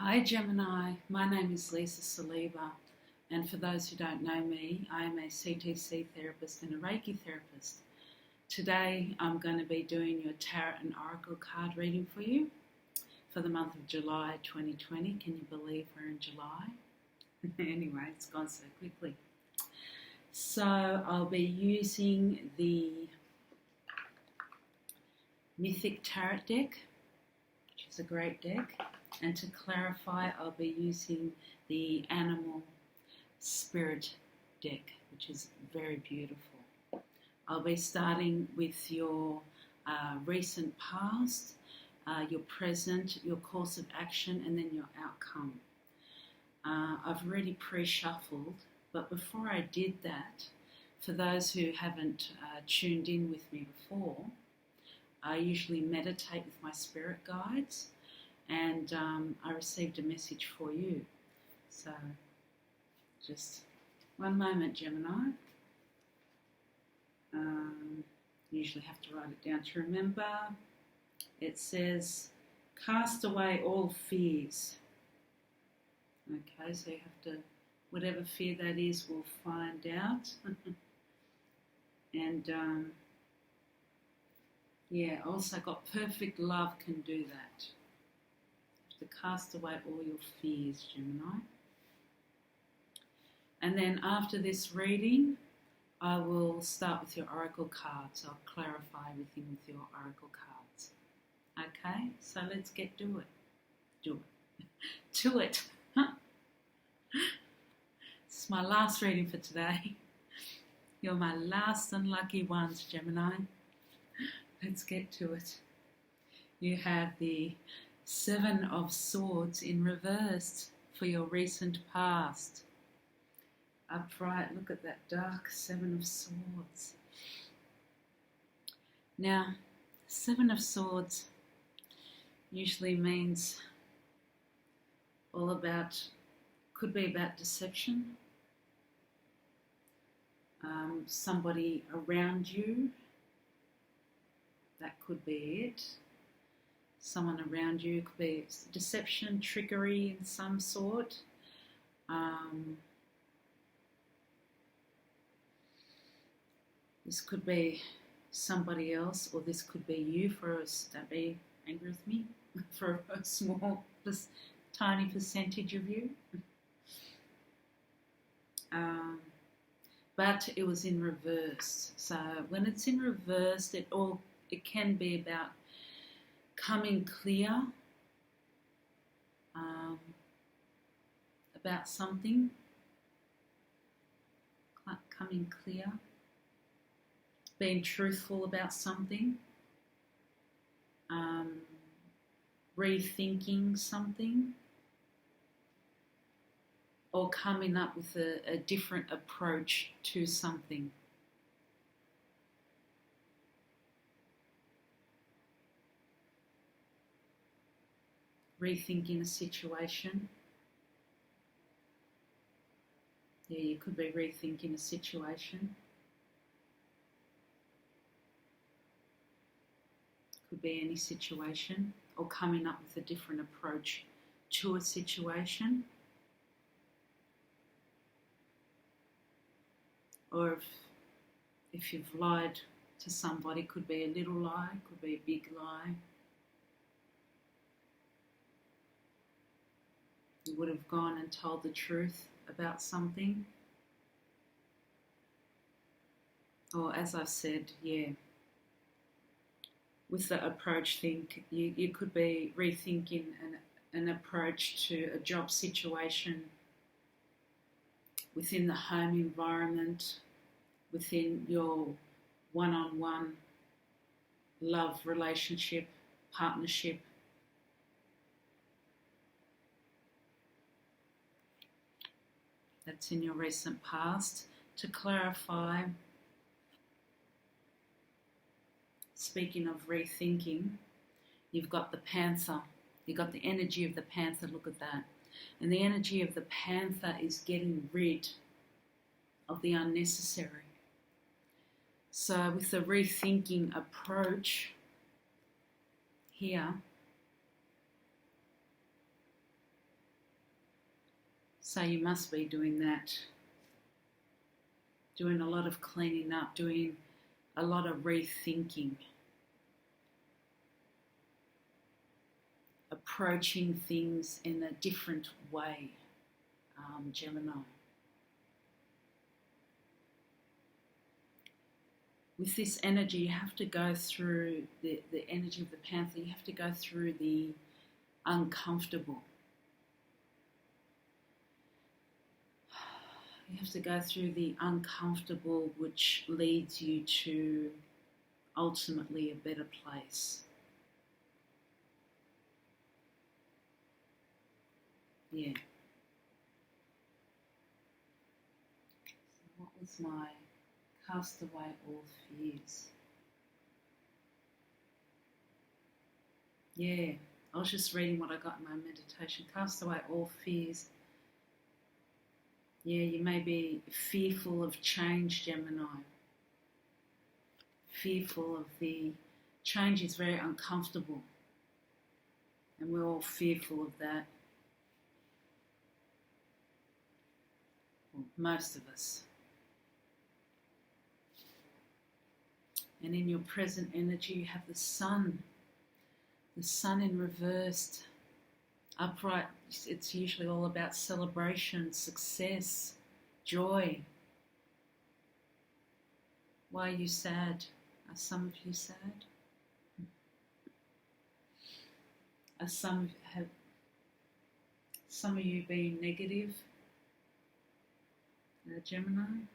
Hi Gemini, my name is Lisa Saliba, and for those who don't know me, I am a CTC therapist and a Reiki therapist. Today I'm going to be doing your Tarot and Oracle card reading for you for the month of July 2020. Can you believe we're in July? Anyway, it's gone so quickly. So I'll be using the Mythic Tarot deck, which is a great deck. And to clarify, I'll be using the Animal Spirit deck, which is very beautiful. I'll be starting with your recent past, your present, your course of action, and then your outcome. I've already pre-shuffled, but before I did that, for those who haven't tuned in with me before, I usually meditate with my spirit guides. And I received a message for you. So just one moment, Gemini. Usually have to write it down to remember. It says, cast away all fears. Okay, so you have to, whatever fear that is, we'll find out. And also got perfect love can do that. To cast away all your fears, Gemini. And then after this reading, I will start with your oracle cards. I'll clarify everything with your oracle cards. Okay, so let's get to it. This is my last reading for today. You're my last unlucky ones, Gemini. Let's get to it. You have the Seven of Swords in reverse for your recent past. Upright, look at that dark Seven of Swords. Now, Seven of Swords usually means all about, could be about deception, somebody around you, that could be it. Someone around you, could be deception, trickery in some sort. This could be somebody else, or this could be you don't be angry with me, for a small, tiny percentage of you. But it was in reverse. So when it's in reverse, it can be about coming clear about something, coming clear, being truthful about something, rethinking something, or coming up with a different approach to something. Rethinking a situation. Yeah, you could be rethinking a situation. Could be any situation, or coming up with a different approach to a situation. Or if you've lied to somebody, could be a little lie, could be a big lie. You would have gone and told the truth about something. Or as I've said, with the approach thing, you could be rethinking an approach to a job situation, within the home environment, within your one-on-one love relationship, partnership. That's in your recent past. To clarify, speaking of rethinking, you've got the Panther. You've got the energy of the Panther, look at that. And the energy of the Panther is getting rid of the unnecessary. So with the rethinking approach here, So you must be doing that, doing a lot of cleaning up, doing a lot of rethinking, approaching things in a different way, Gemini. With this energy, you have to go through the energy of the Panther, you have to go through the uncomfortable. You have to go through the uncomfortable, which leads you to ultimately a better place. Yeah. So what was my cast away all fears? Yeah, I was just reading what I got in my meditation. Cast away all fears. Yeah, you may be fearful of change, Gemini. Fearful of the change is very uncomfortable. And we're all fearful of that. Well, most of us. And in your present energy, you have the sun in reversed. Upright, it's usually all about celebration, success, joy. Why are you sad? Are some of you sad? Are some of you being negative? Gemini?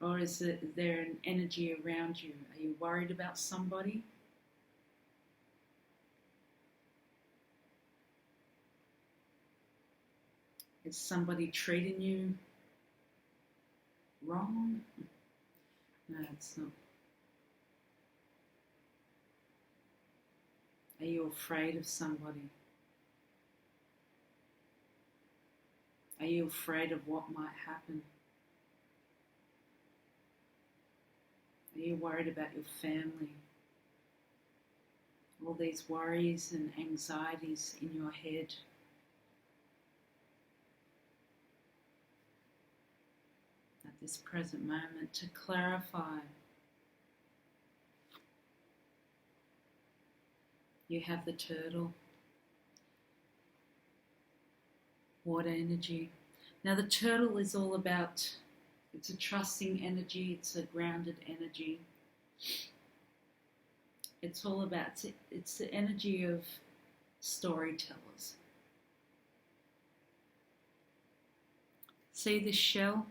Or is there an energy around you? Are you worried about somebody? Is somebody treating you wrong? No, it's not. Are you afraid of somebody? Are you afraid of what might happen? Are you worried about your family? All these worries and anxieties in your head. At this present moment, to clarify, you have the turtle, water energy. Now the turtle is all about, it's a trusting energy, it's a grounded energy. It's all about, it's the energy of storytellers. See this shell?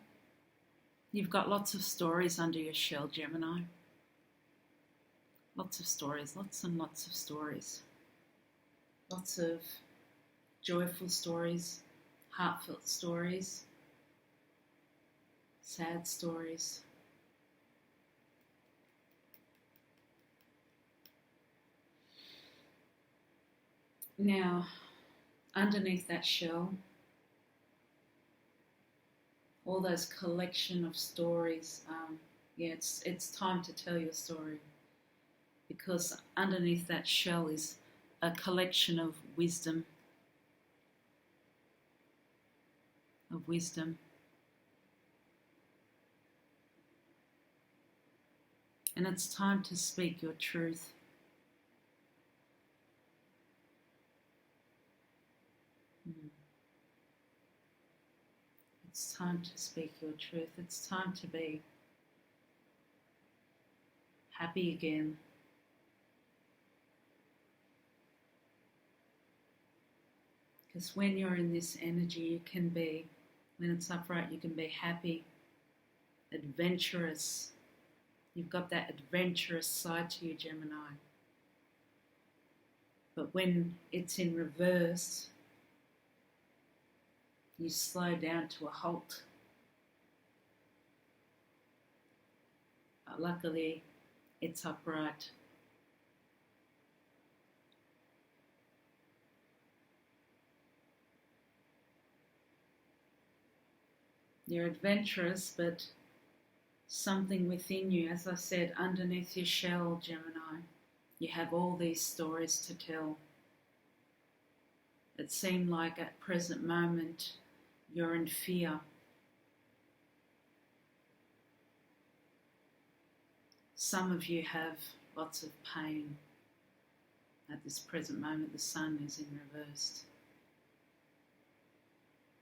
You've got lots of stories under your shell, Gemini. Lots of stories, lots and lots of stories. Lots of joyful stories, heartfelt stories, sad stories. Now, underneath that shell, all those collection of stories, it's time to tell your story, because underneath that shell is a collection of wisdom. And it's time to speak your truth. It's time to speak your truth. It's time to be happy again. Because when you're in this energy, you can be, when it's upright, you can be happy, adventurous. You've got that adventurous side to you, Gemini. But when it's in reverse, you slow down to a halt. Luckily, it's upright. You're adventurous, but something within you, as I said, underneath your shell, Gemini, you have all these stories to tell. It seemed like at present moment you're in fear. Some of you have lots of pain. At this present moment, the sun is in reverse.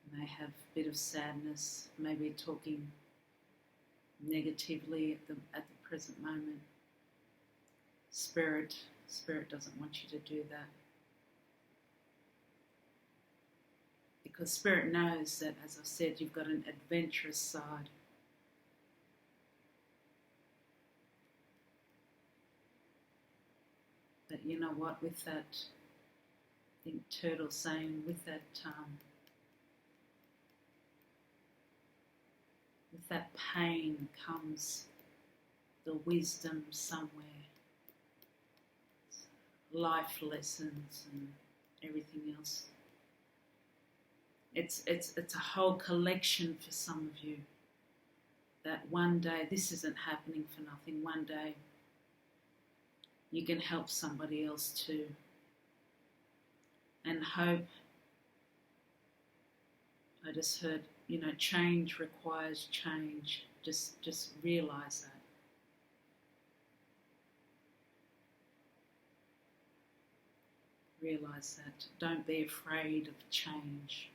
You may have a bit of sadness, maybe talking negatively at the present moment. Spirit doesn't want you to do that. Because Spirit knows that, as I've said, you've got an adventurous side. But you know what, with that, I think Turtle saying, with that pain comes the wisdom somewhere. Life lessons and everything else. It's a whole collection for some of you. That one day, this isn't happening for nothing, one day you can help somebody else too. And hope, I just heard, change requires change. Just realise that. Realise that. Don't be afraid of change.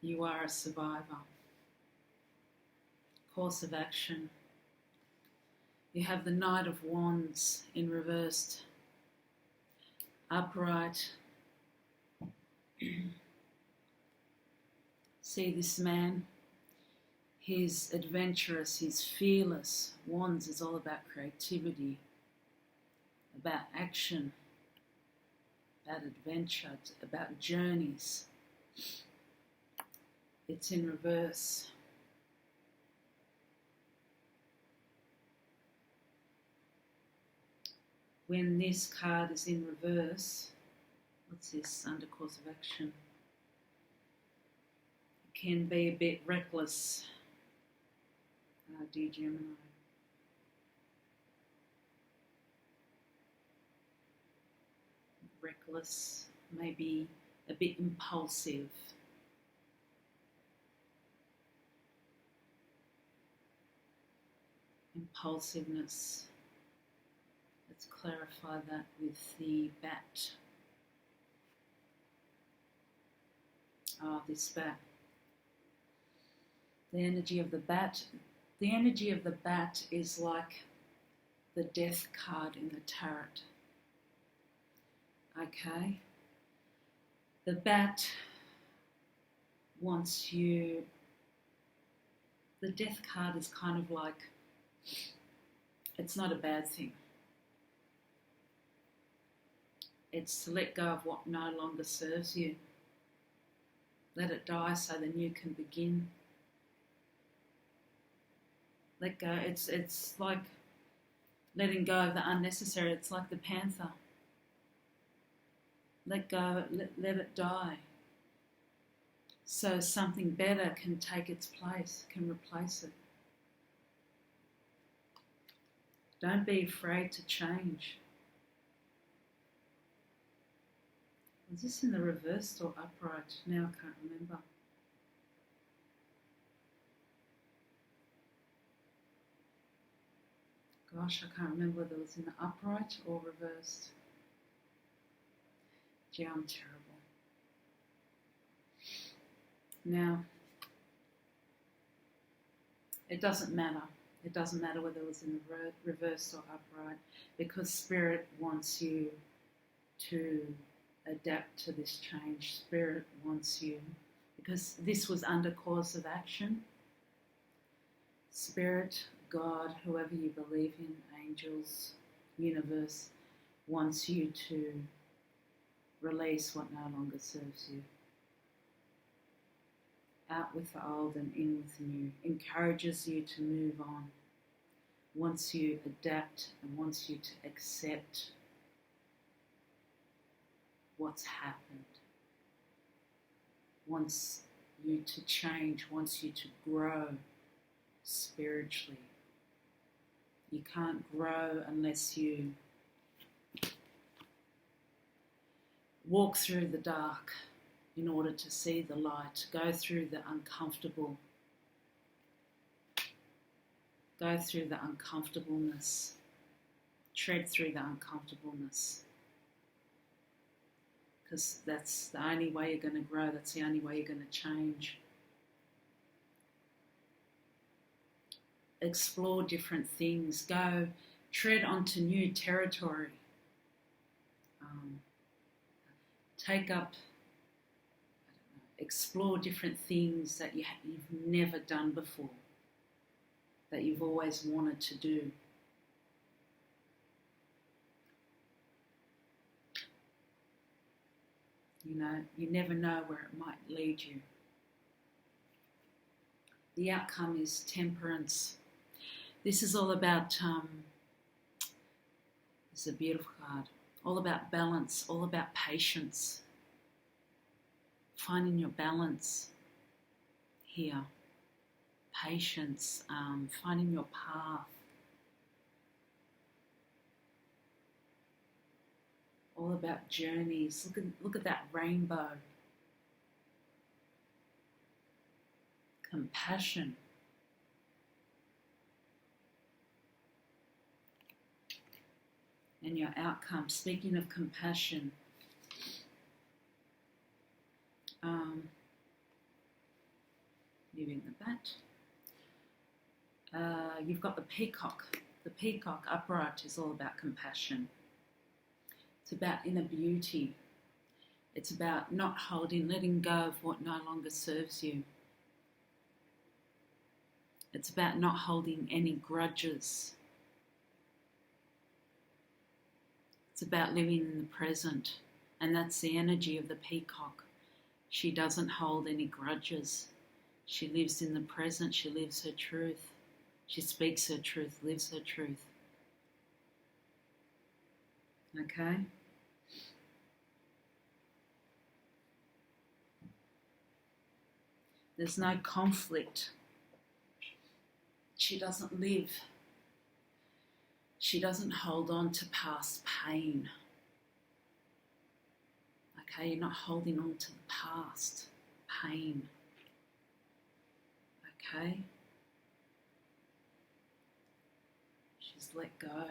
You are a survivor. Course of action. You have the Knight of Wands in reversed, upright. See this man? He's adventurous, he's fearless. Wands is all about creativity, about action, about adventure, about journeys. It's in reverse. When this card is in reverse, what's this under course of action? It can be a bit reckless, dear Gemini. Reckless, maybe a bit impulsive. Impulsiveness. Let's clarify that with the bat. This bat. The energy of the bat. The energy of the bat is like the death card in the tarot. Okay? The bat wants you. The death card is kind of like, it's not a bad thing. It's to let go of what no longer serves you. Let it die so the new can begin. Let go. It's like letting go of the unnecessary. It's like the panther. Let go, let it die. So something better can take its place, can replace it. Don't be afraid to change. Was this in the reversed or upright? Now I can't remember. Gosh, I can't remember whether it was in the upright or reversed. Gee, I'm terrible. Now, it doesn't matter. It doesn't matter whether it was in the reversed or upright, because Spirit wants you to adapt to this change. Spirit wants you, because this was under course of action. Spirit, God, whoever you believe in, angels, universe, wants you to release what no longer serves you. Out with the old and in with the new. Encourages you to move on. Wants you to adapt and wants you to accept what's happened. Wants you to change. Wants you to grow spiritually. You can't grow unless you walk through the dark in order to see the light. Go through the uncomfortable. Go through the uncomfortableness. Tread through the uncomfortableness. Because that's the only way you're going to grow. That's the only way you're going to change. Explore different things. Go tread onto new territory. Take up, explore different things that you've never done before, that you've always wanted to do. You know, you never know where it might lead you. The outcome is temperance. This is all about, this is a beautiful card, all about balance, all about patience. Finding your balance here. Patience, finding your path. All about journeys. Look at that rainbow. Compassion. And your outcome. Speaking of compassion, moving the bat. You've got the peacock. The peacock upright is all about compassion. It's about inner beauty. It's about not holding, letting go of what no longer serves you. It's about not holding any grudges. It's about living in the present. And that's the energy of the peacock. She doesn't hold any grudges. She lives in the present. She lives her truth. She speaks her truth, lives her truth. Okay? There's no conflict. She doesn't live. She doesn't hold on to past pain. Okay, you're not holding on to the past pain. Okay? She's let go.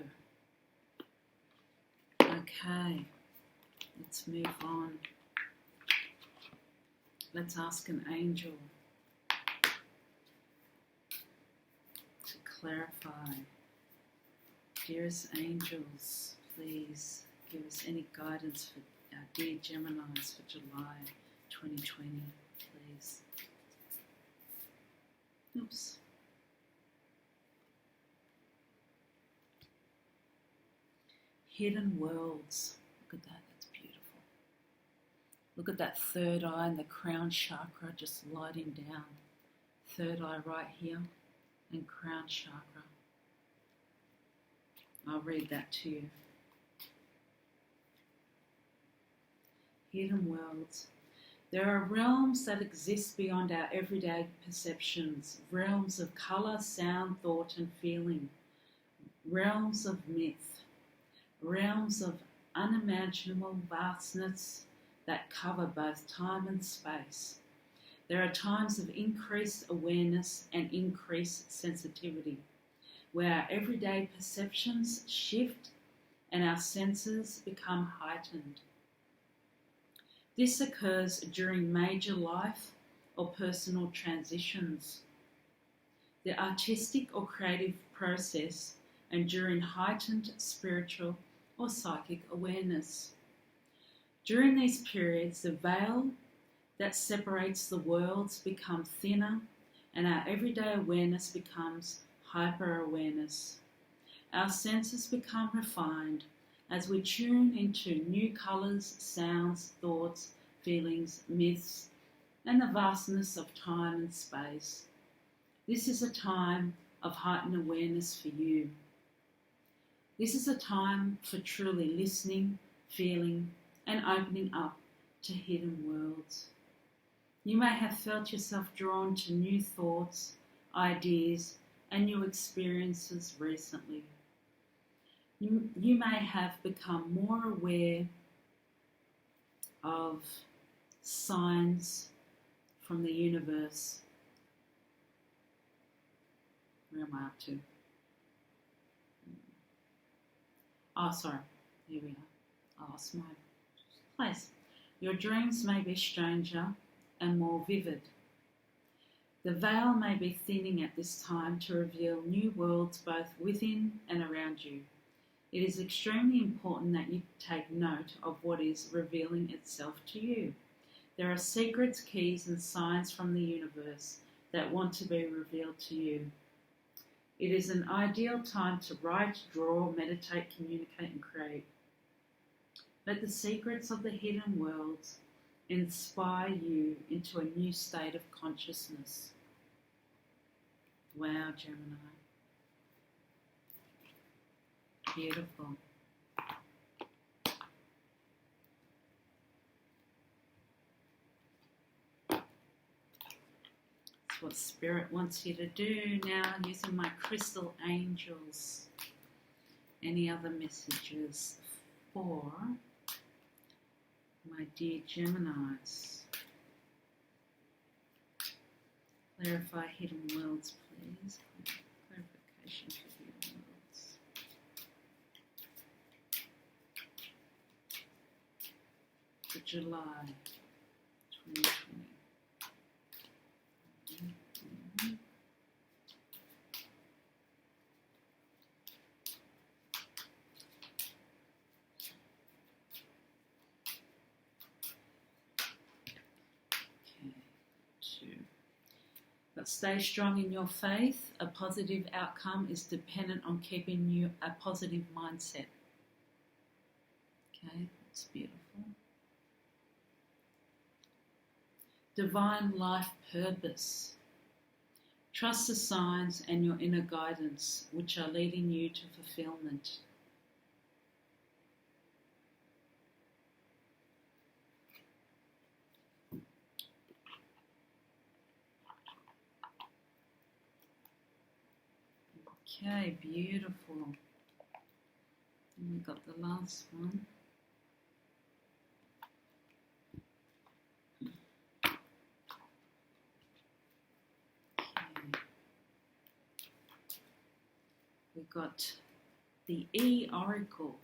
Okay, let's move on. Let's ask an angel to clarify. Dearest angels, please give us any guidance for our dear Geminis for July 2020, please. Oops. Hidden worlds. Look at that, that's beautiful. Look at that third eye and the crown chakra just lighting down. Third eye right here and crown chakra. I'll read that to you. Hidden worlds. There are realms that exist beyond our everyday perceptions, realms of colour, sound, thought and feeling, realms of myth, realms of unimaginable vastness that cover both time and space. There are times of increased awareness and increased sensitivity, where our everyday perceptions shift and our senses become heightened. This occurs during major life or personal transitions, the artistic or creative process, and during heightened spiritual or psychic awareness. During these periods, the veil that separates the worlds becomes thinner and our everyday awareness becomes hyper-awareness. Our senses become refined as we tune into new colours, sounds, thoughts, feelings, myths, and the vastness of time and space. This is a time of heightened awareness for you. This is a time for truly listening, feeling, and opening up to hidden worlds. You may have felt yourself drawn to new thoughts, ideas, and new experiences recently. You may have become more aware of signs from the universe. Where am I up to? Oh, sorry. Here we are. I lost my place. Your dreams may be stranger and more vivid. The veil may be thinning at this time to reveal new worlds both within and around you. It is extremely important that you take note of what is revealing itself to you. There are secrets, keys, and signs from the universe that want to be revealed to you. It is an ideal time to write, draw, meditate, communicate, and create. Let the secrets of the hidden worlds inspire you into a new state of consciousness. Wow, Gemini. Beautiful. That's what Spirit wants you to do now, using my crystal angels. Any other messages for my dear Geminis? Clarify hidden worlds, please. Clarification for hidden worlds. For July 2020. But stay strong in your faith. A positive outcome is dependent on keeping you a positive mindset. Okay, that's beautiful. Divine life purpose. Trust the signs and your inner guidance, which are leading you to fulfillment. Okay, beautiful. And we got the last one. Okay. We got the E Oracle.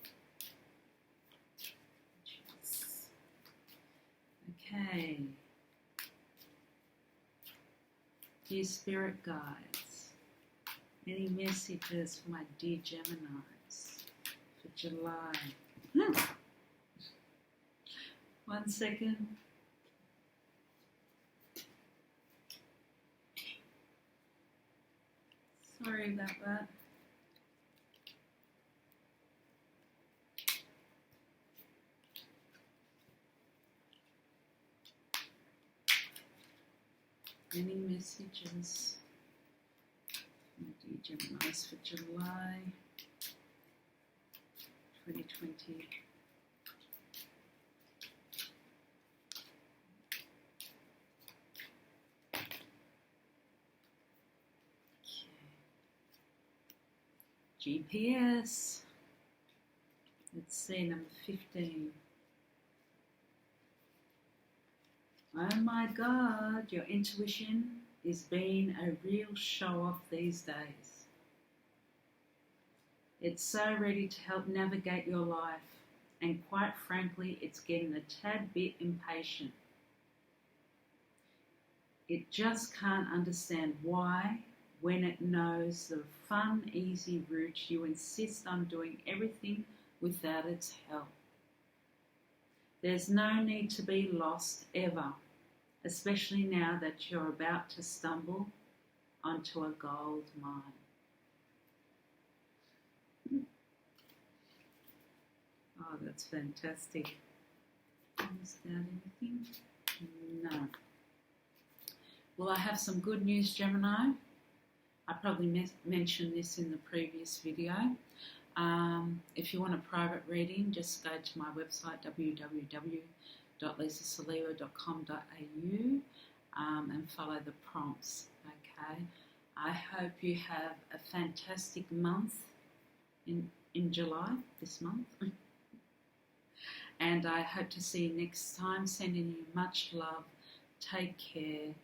Okay. Dear Spirit Guides, any messages for my dear Geminis for July? 1 second. Sorry about that. Any messages? My dear Geminis for July 2020. GPS. Let's see, number 15. Oh my God, your intuition is being a real show-off these days. It's so ready to help navigate your life, and quite frankly, it's getting a tad bit impatient. It just can't understand why, when it knows the fun, easy route, you insist on doing everything without its help. There's no need to be lost ever, especially now that you're about to stumble onto a gold mine. Oh, that's fantastic. Is that anything? No. Well, I have some good news, Gemini. I probably mentioned this in the previous video. If you want a private reading, just go to my website, www.lisasaliwa.com.au, and follow the prompts, okay? I hope you have a fantastic month in July, this month. And I hope to see you next time. Sending you much love. Take care.